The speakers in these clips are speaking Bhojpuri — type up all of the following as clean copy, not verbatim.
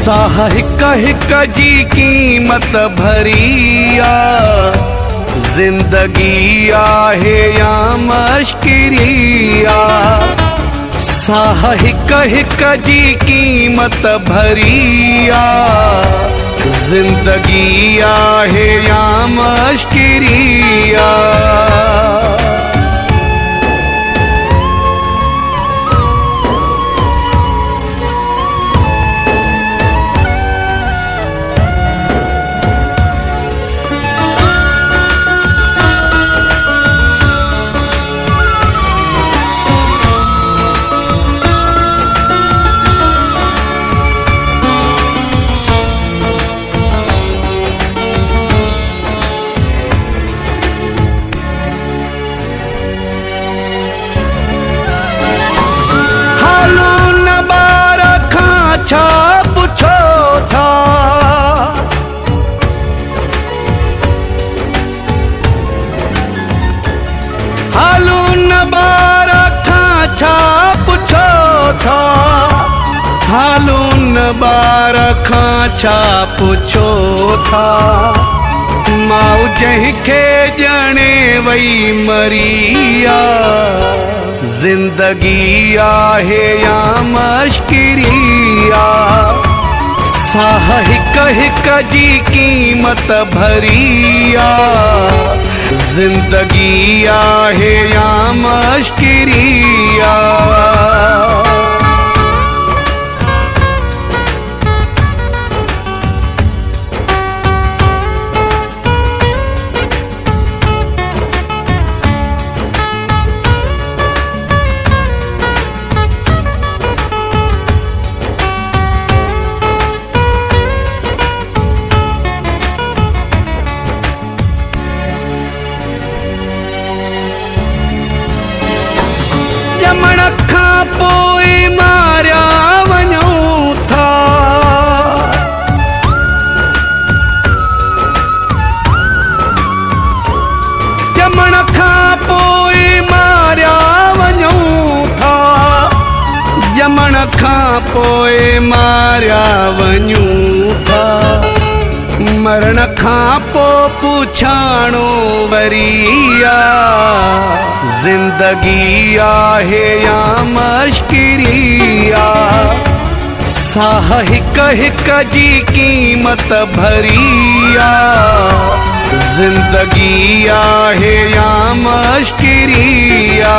साह हिक हिक जी कीमत भरिया, जिंदगी आहे या मश्किरिया। साह हिक हिक जी कीमत भरिया, जिंदगी आहे या मश्किरिया। छा पुछो था, हालू न बार खां छा पुछो था, हालू न बार खां छा पुछो था। माउ जंहिंखे ॼणे वई मरिया, जिंदगी आहे या मश्किरिया। साह हिक हिक जी कीमत भरिया, जिंदगी आहे या मश्किरिया। ॼमण खां पोइ मारिया वञूं था, ॼमण खां पोइ मारिया वञूं था, ॼमण खां पोइ मारिया वञूं था। मरण खां पोइ पुछाणो वरिया, जिंदगी आहे या मश्किरिया। साह हिक हिक जी कीमत भरिया, जिंदगी आहे या मश्किरिया।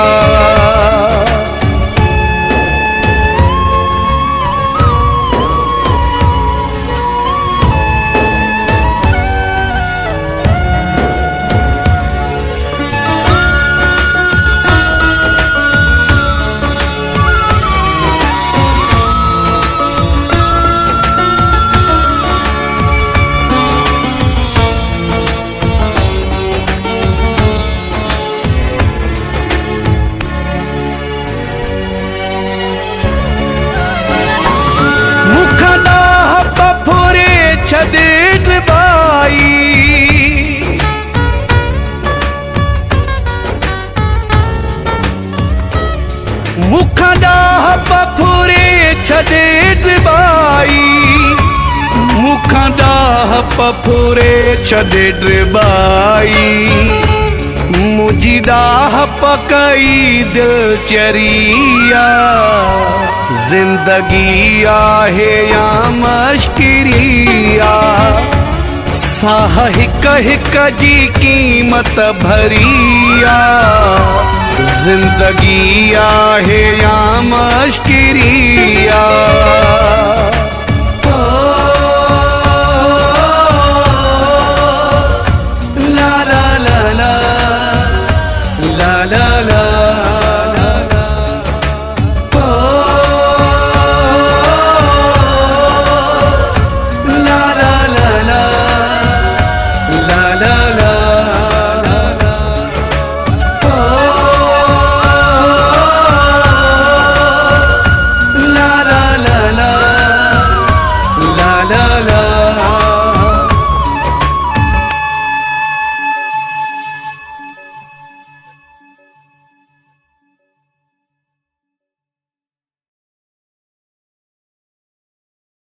छॾे ड्रिबाई, मुखां ॾाह पफुरे छॾे ड्रिबाई, मुखां ॾाह पफुरे छॾे ड्रिबाई। मुंहिंजी ॾाह पकई दिल चरिया, जिंदगी आहे या मश्किरिया। साह हिक हिक जी कीमत भरिया, जिंदगी आहे या मश्किरिया। ला ला ला ला ला ला ला।